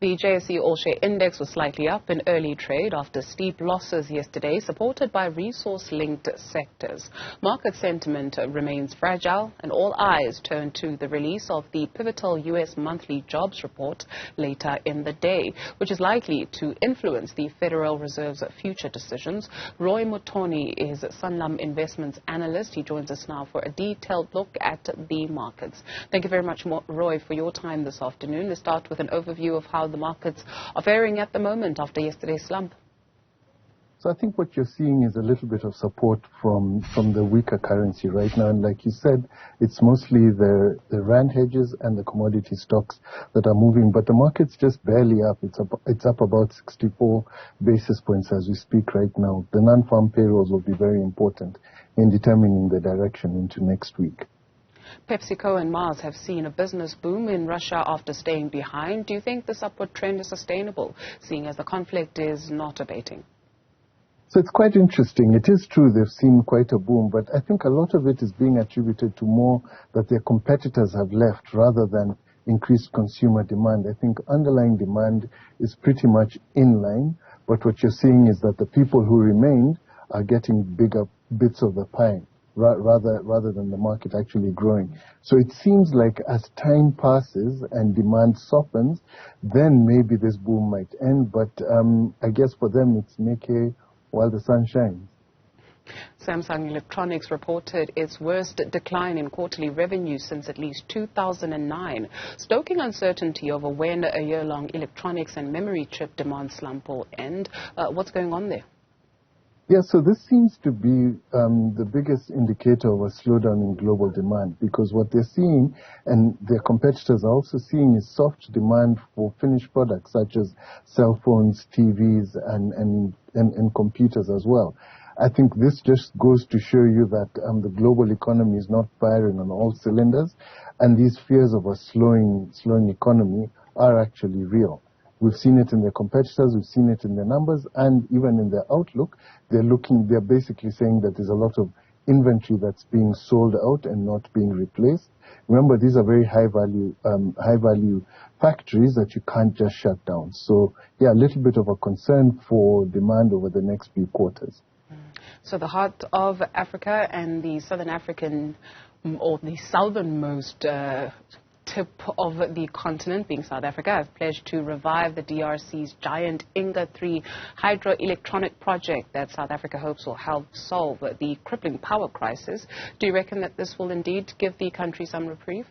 The JSE All Share index was slightly up in early trade after steep losses yesterday, supported by resource-linked sectors. Market sentiment remains fragile, and all eyes turn to the release of the pivotal U.S. monthly jobs report later in the day, which is likely to influence the Federal Reserve's future decisions. Roy Mutooni is Sanlam Investments analyst. He joins us now for a detailed look at the markets. Thank you very much, Roy, for your time this afternoon. Let's start with an overview of how the markets are faring at the moment after yesterday's slump. So I think what you're seeing is a little bit of support from the weaker currency right now. And like you said, it's mostly the rand hedges and the commodity stocks that are moving. But the market's just barely up. It's up about 64 basis points as we speak right now. The non-farm payrolls will be very important in determining the direction into next week. PepsiCo and Mars have seen a business boom in Russia after staying behind. Do you think this upward trend is sustainable, seeing as the conflict is not abating? So it's quite interesting. It is true they've seen quite a boom, but I think a lot of it is being attributed to more that their competitors have left rather than increased consumer demand. I think underlying demand is pretty much in line, but what you're seeing is that the people who remained are getting bigger bits of the pie, rather than the market actually growing. So it seems like as time passes and demand softens, then maybe this boom might end. But I guess for them it's make hay while the sun shines. Samsung Electronics reported its worst decline in quarterly revenue since at least 2009, stoking uncertainty over when a year-long electronics and memory chip demand slump will end. What's going on there? Yeah, so this seems to be the biggest indicator of a slowdown in global demand, because what they're seeing, and their competitors are also seeing, is soft demand for finished products such as cell phones, TVs, and computers as well. I think this just goes to show you that the global economy is not firing on all cylinders, and these fears of a slowing economy are actually real. We've seen it in their competitors, we've seen it in their numbers, and even in their outlook, they're basically saying that there's a lot of inventory that's being sold out and not being replaced. Remember, these are very high value factories that you can't just shut down. So, yeah, a little bit of a concern for demand over the next few quarters. So the heart of Africa and the Southern African, or the southernmost tip of the continent, being South Africa, have pledged to revive the DRC's giant Inga 3 hydroelectronic project that South Africa hopes will help solve the crippling power crisis. Do you reckon that this will indeed give the country some reprieve?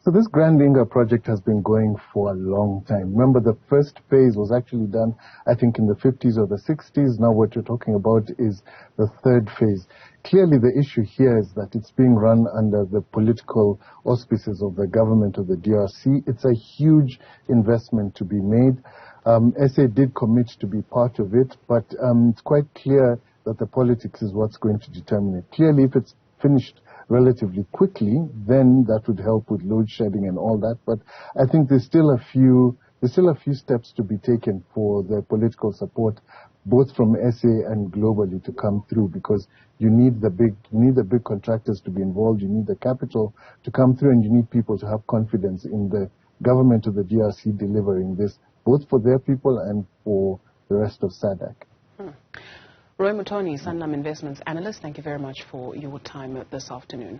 So this Grand Inga project has been going for a long time. Remember, the first phase was actually done, I think, in the 50s or the 60s. Now what you're talking about is the third phase. Clearly, the issue here is that it's being run under the political auspices of the government of the DRC. It's a huge investment to be made. SA did commit to be part of it, but it's quite clear that the politics is what's going to determine it. Clearly, if it's finished relatively quickly, then that would help with load shedding and all that. But I think there's still a few steps to be taken for the political support, both from SA and globally, to come through, because you need the big contractors to be involved, you need the capital to come through, and you need people to have confidence in the government of the DRC delivering this, both for their people and for the rest of SADC. Roy Mutooni, Sanlam Investments analyst, thank you very much for your time this afternoon.